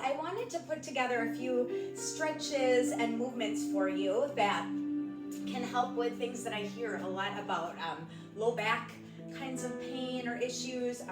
I wanted to put together a few stretches and movements for you that can help with things that I hear a lot about, low back kinds of pain or issues,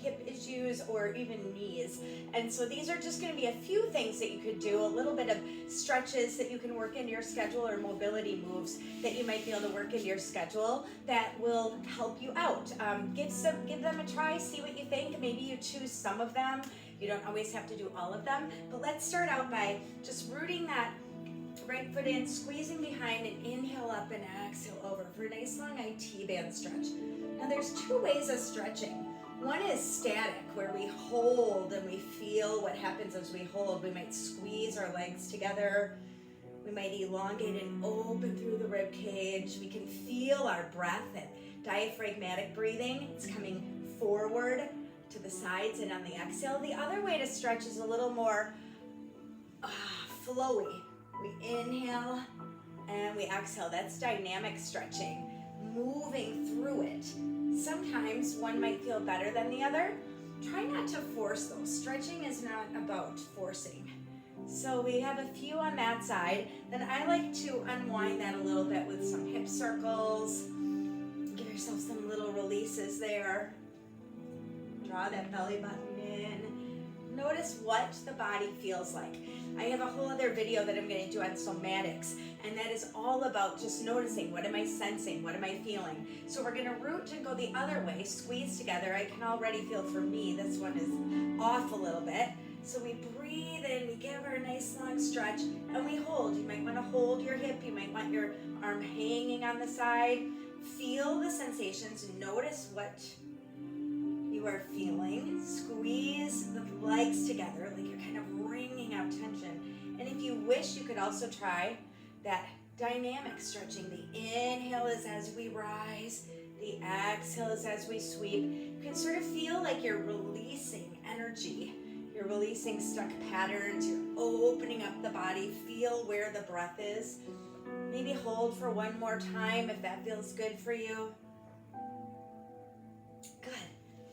hip issues, or even knees. And so these are just going to be a few things that you could do, a little bit of stretches that you can work into your schedule, or mobility moves that you might be able to work into your schedule that will help you out. Give them a try, see what you think. Maybe you choose some of them. You don't always have to do all of them, but let's start out by just rooting that right foot in, squeezing behind, and inhale up and exhale over for a nice long IT band stretch. Now there's two ways of stretching. One is static, where we hold and we feel what happens as we hold. We might squeeze our legs together. We might elongate and open through the rib cage. We can feel our breath and diaphragmatic breathing. It's coming forward to the sides and on the exhale. The other way to stretch is a little more flowy. We inhale and we exhale. That's dynamic stretching, moving through it. Sometimes one might feel better than the other. Try not to force those. Stretching is not about forcing. So we have a few on that side. Then I like to unwind that a little bit with some hip circles. Give yourself some little releases there. Draw that belly button in. Notice what the body feels like. I have a whole other video that I'm going to do on somatics, and that is all about just noticing, what am I sensing, what am I feeling? So we're going to root and go the other way, squeeze together. I can already feel, for me, this one is off a little bit. So we breathe in, we give her a nice long stretch, and we hold. You might want to hold your hip, you might want your arm hanging on the side. Feel the sensations, notice what you are feeling. Squeeze the legs together like you're kind of wringing out tension. And if you wish, you could also try that dynamic stretching. The inhale is as we rise, the exhale is as we sweep. You can sort of feel like you're releasing energy. You're releasing stuck patterns. You're opening up the body. Feel where the breath is. Maybe hold for one more time if that feels good for you. Good.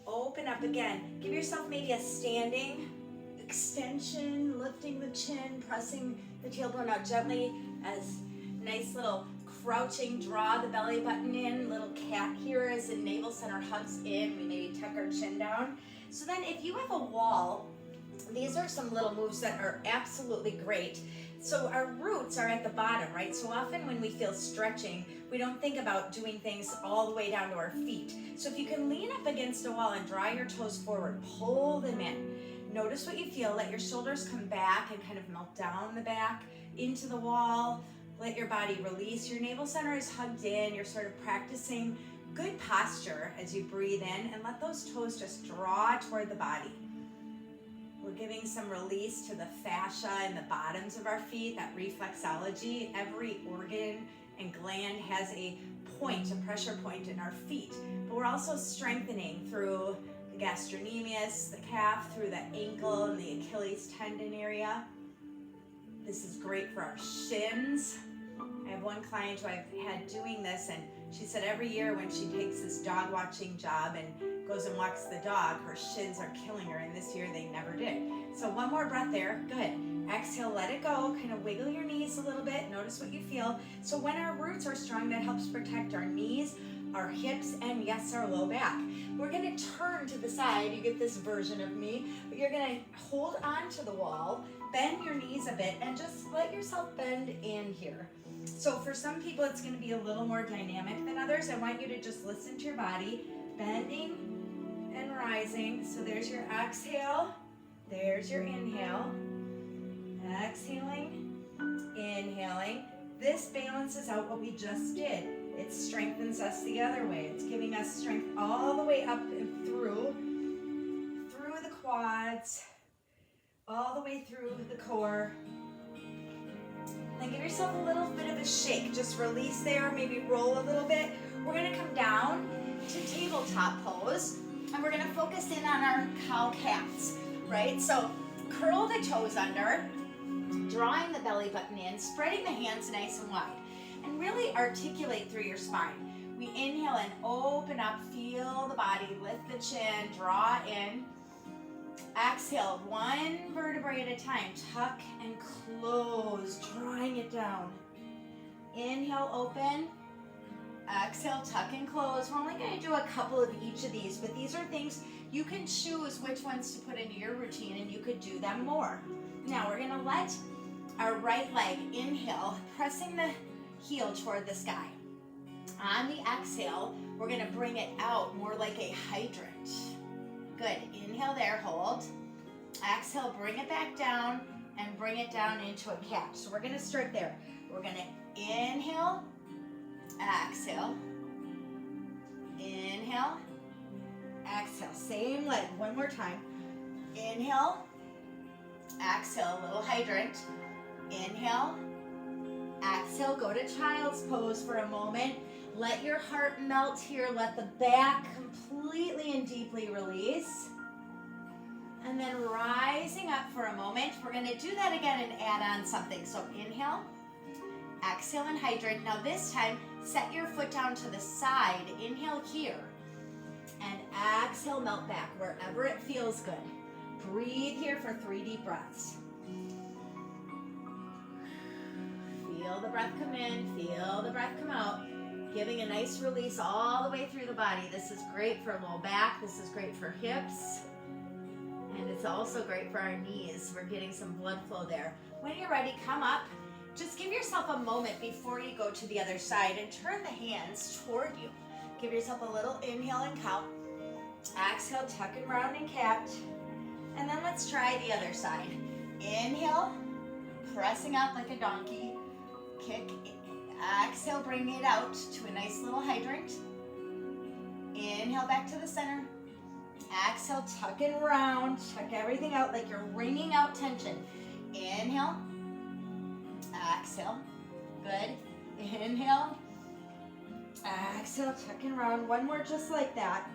Open up again. Give yourself maybe a standing extension, lifting the chin, pressing the tailbone out gently as nice little crouching, draw the belly button in. Little cat here as the navel center hugs in. We maybe tuck our chin down. So then if you have a wall, these are some little moves that are absolutely great. So our roots are at the bottom, right? So often when we feel stretching, we don't think about doing things all the way down to our feet. So if you can lean up against a wall and draw your toes forward, pull them in. Notice what you feel. Let your shoulders come back and kind of melt down the back into the wall. Let your body release. Your navel center is hugged in. You're sort of practicing good posture as you breathe in, and let those toes just draw toward the body. We're giving some release to the fascia in the bottoms of our feet, that reflexology. Every organ and gland has a point, a pressure point in our feet. But we're also strengthening through the gastrocnemius, the calf, through the ankle and the Achilles tendon area. This is great for our shins. I have one client who I've had doing this, and she said every year when she takes this dog watching job and goes and walks the dog, her shins are killing her, and this year they never did. So one more breath there. Good. Exhale, let it go. Kind of wiggle your knees a little bit. Notice what you feel. So when our roots are strong, that helps protect our knees, our hips, and yes, our low back. We're going to turn to the side. You get this version of me. But you're going to hold on to the wall, bend your knees a bit, and just let yourself bend in here. So for some people, it's going to be a little more dynamic than others. I want you to just listen to your body, bending and rising. So there's your exhale. There's your inhale. Exhaling, inhaling. This balances out what we just did. It strengthens us the other way. It's giving us strength all the way up and through the quads, all the way through the core. Then give yourself a little bit of a shake. Just release there, maybe roll a little bit. We're gonna come down to tabletop pose, and we're gonna focus in on our cow-cats, right? So curl the toes under, drawing the belly button in, spreading the hands nice and wide, and really articulate through your spine. We inhale and open up, feel the body, lift the chin, draw in. Exhale, one vertebrae at a time. Tuck and close, drawing it down. Inhale, open. Exhale, tuck and close. We're only going to do a couple of each of these, but these are things you can choose which ones to put into your routine, and you could do them more. Now we're going to let our right leg inhale, pressing the heel toward the sky. On the exhale, we're going to bring it out more like a hydrant. Good. Inhale there, hold. Exhale, bring it back down and bring it down into a catch. So we're going to start there. We're going to inhale, exhale, inhale, exhale. Same leg, one more time. Inhale, exhale, a little hydrant. Inhale, exhale, go to child's pose for a moment. Let your heart melt here. Let the back completely and deeply release. And then rising up for a moment. We're going to do that again and add on something. So inhale, exhale, and hydrant. Now this time, set your foot down to the side. Inhale here. And exhale, melt back wherever it feels good. Breathe here for 3 deep breaths. Feel the breath come in, feel the breath come out. Giving a nice release all the way through the body. This is great for low back, this is great for hips, and it's also great for our knees. We're getting some blood flow there. When you're ready, come up. Just give yourself a moment before you go to the other side and turn the hands toward you. Give yourself a little inhale and count. Exhale, tuck and round and cat. And then let's try the other side. Inhale, pressing out like a donkey. Kick. Exhale, bring it out to a nice little hydrant. Inhale, back to the center. Exhale, tuck and round. Tuck everything out like you're wringing out tension. Inhale. Exhale. Good. Inhale. Exhale, tuck and round. One more just like that.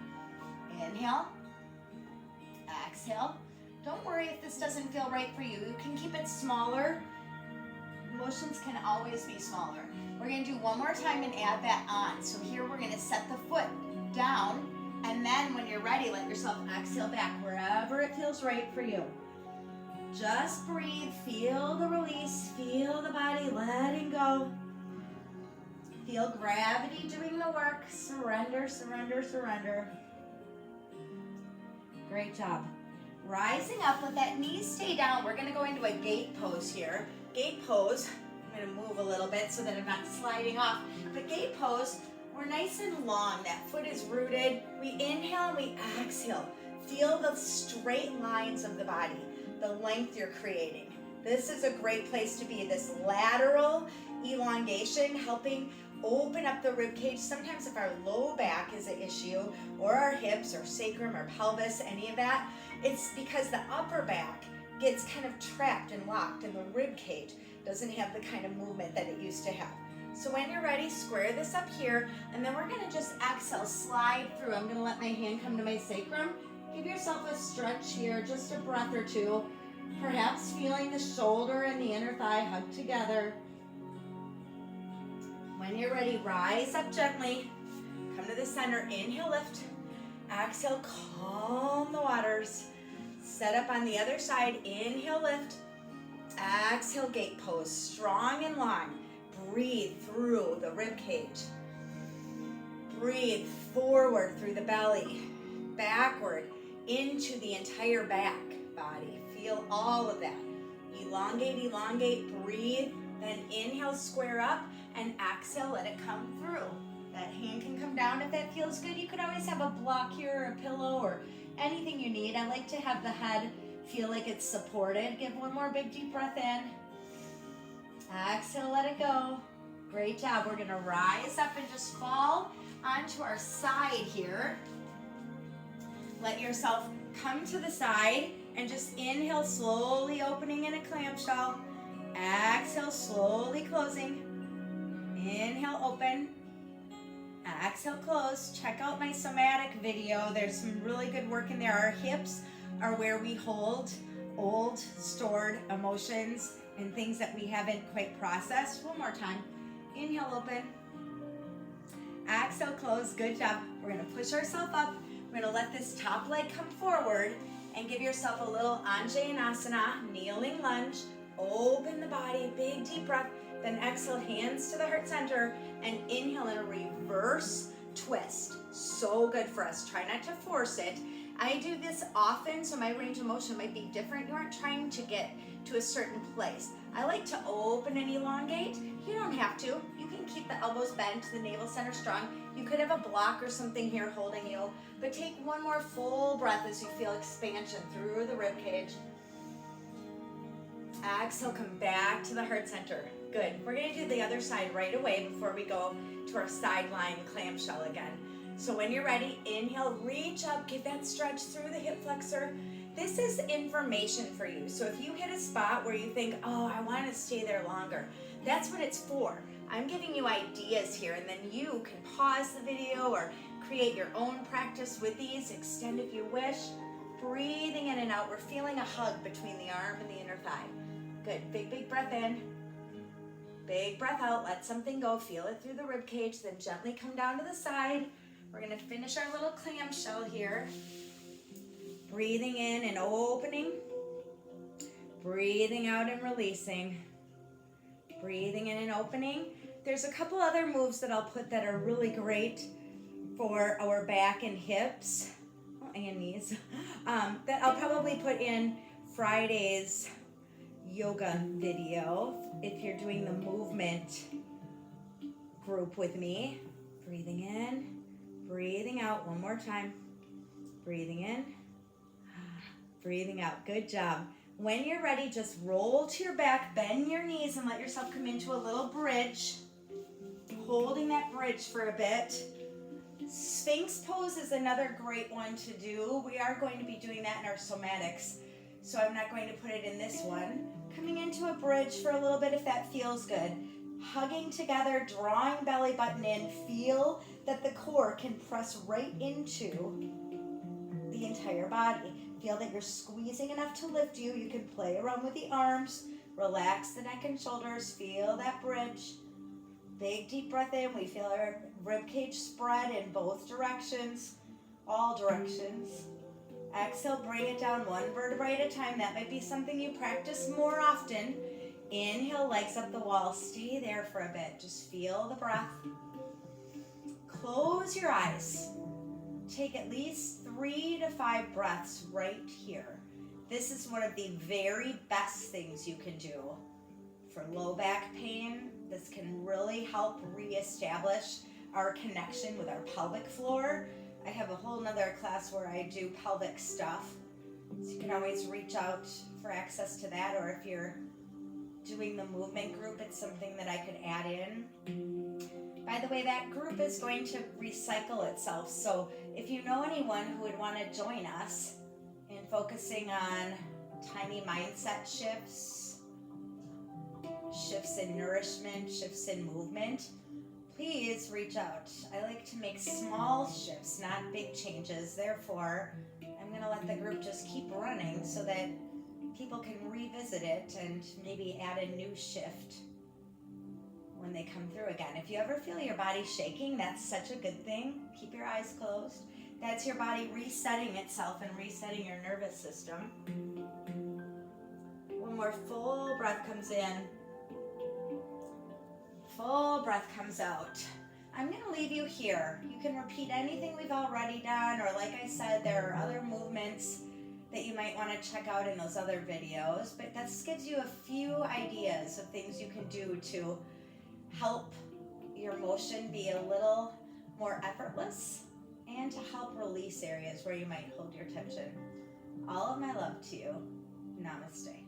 Inhale. Exhale. Don't worry if this doesn't feel right for you. You can keep it smaller. Motions can always be smaller. We're going to do one more time and add that on. So here we're going to set the foot down, and then when you're ready, let yourself exhale back wherever it feels right for you. Just breathe, feel the release, feel the body letting go. Feel gravity doing the work. Surrender, surrender, surrender. Great job. Rising up, let that knee stay down. We're going to go into a gate pose here. Gate pose, I'm going to move a little bit so that I'm not sliding off. But gate pose, we're nice and long. That foot is rooted. We inhale and we exhale. Feel the straight lines of the body, the length you're creating. This is a great place to be. This lateral elongation, helping open up the rib cage. Sometimes if our low back is an issue, or our hips or sacrum or pelvis, any of that, it's because the upper back gets kind of trapped and locked, and the rib cage doesn't have the kind of movement that it used to have. So when you're ready, square this up here, and then we're gonna just exhale, slide through. I'm gonna let my hand come to my sacrum. Give yourself a stretch here, just a breath or two. Perhaps feeling the shoulder and the inner thigh hug together. When you're ready, rise up gently. Come to the center, inhale, lift. Exhale, calm the waters. Set up on the other side, inhale, lift. Exhale, gate pose, strong and long. Breathe through the rib cage. Breathe forward through the belly, backward into the entire back body. Feel all of that. Elongate, elongate, breathe. Then inhale, square up, and exhale, let it come through. That hand can come down if that feels good. You could always have a block here or a pillow or anything you need. I like to have the head feel like it's supported. Give one more big deep breath in. Exhale, let it go. Great job. We're gonna rise up and just fall onto our side here. Let yourself come to the side and just inhale, slowly opening in a clamshell. Exhale, slowly closing. Inhale, open. Exhale, close. Check out my somatic video. There's some really good work in there. Our hips are where we hold old, stored emotions and things that we haven't quite processed. One more time. Inhale, open. Exhale, close. Good job. We're going to push ourselves up. We're going to let this top leg come forward and give yourself a little Anjaneyasana, kneeling lunge. Open the body, big deep breath. Then exhale, hands to the heart center, and inhale in a reverse twist. So good for us. Try not to force it. I do this often, so my range of motion might be different. You aren't trying to get to a certain place. I like to open and elongate. You don't have to. You can keep the elbows bent, the navel center strong. You could have a block or something here holding you, but take one more full breath as you feel expansion through the rib cage. Exhale, come back to the heart center. Good. We're going to do the other side right away before we go to our side lying clamshell again. So when you're ready, inhale, reach up, give that stretch through the hip flexor. This is information for you. So if you hit a spot where you think, oh, I want to stay there longer, that's what it's for. I'm giving you ideas here, and then you can pause the video or create your own practice with these. Extend if you wish. Breathing in and out. We're feeling a hug between the arm and the inner thigh. Good. Big, big breath in. Big breath out. Let something go. Feel it through the rib cage. Then gently come down to the side. We're going to finish our little clamshell here. Breathing in and opening. Breathing out and releasing. Breathing in and opening. There's a couple other moves that I'll put that are really great for our back and hips and knees that I'll probably put in Friday's yoga video if you're doing the movement group with me. Breathing in, breathing out. One more time. Breathing in, breathing out. Good job. When you're ready, just roll to your back, bend your knees, and let yourself come into a little bridge. Holding that bridge for a bit. Sphinx pose is another great one to do. We are going to be doing that in our somatics, so I'm not going to put it in this one. Coming into a bridge for a little bit if that feels good. Hugging together, drawing belly button in. Feel that the core can press right into the entire body. Feel that you're squeezing enough to lift you. You can play around with the arms. Relax the neck and shoulders. Feel that bridge. Big deep breath in. We feel our rib cage spread in both directions, all directions. Exhale, bring it down one vertebrae at a time. That might be something you practice more often. Inhale, legs up the wall. Stay there for a bit. Just feel the breath. Close your eyes. Take at least 3 to 5 breaths right here. This is one of the very best things you can do for low back pain. This can really help reestablish our connection with our pelvic floor. I have a whole nother class where I do pelvic stuff, so you can always reach out for access to that, or if you're doing the movement group, it's something that I could add in. By the way, that group is going to recycle itself, so if you know anyone who would want to join us in focusing on tiny mindset shifts, shifts in nourishment, shifts in movement, please reach out. I like to make small shifts, not big changes. Therefore, I'm going to let the group just keep running so that people can revisit it and maybe add a new shift when they come through again. If you ever feel your body shaking, that's such a good thing. Keep your eyes closed. That's your body resetting itself and resetting your nervous system. One more full breath comes in. Full breath comes out. I'm going to leave you here. You can repeat anything we've already done, or like I said, there are other movements that you might want to check out in those other videos, but that gives you a few ideas of things you can do to help your motion be a little more effortless and to help release areas where you might hold your tension. All of my love to you. Namaste.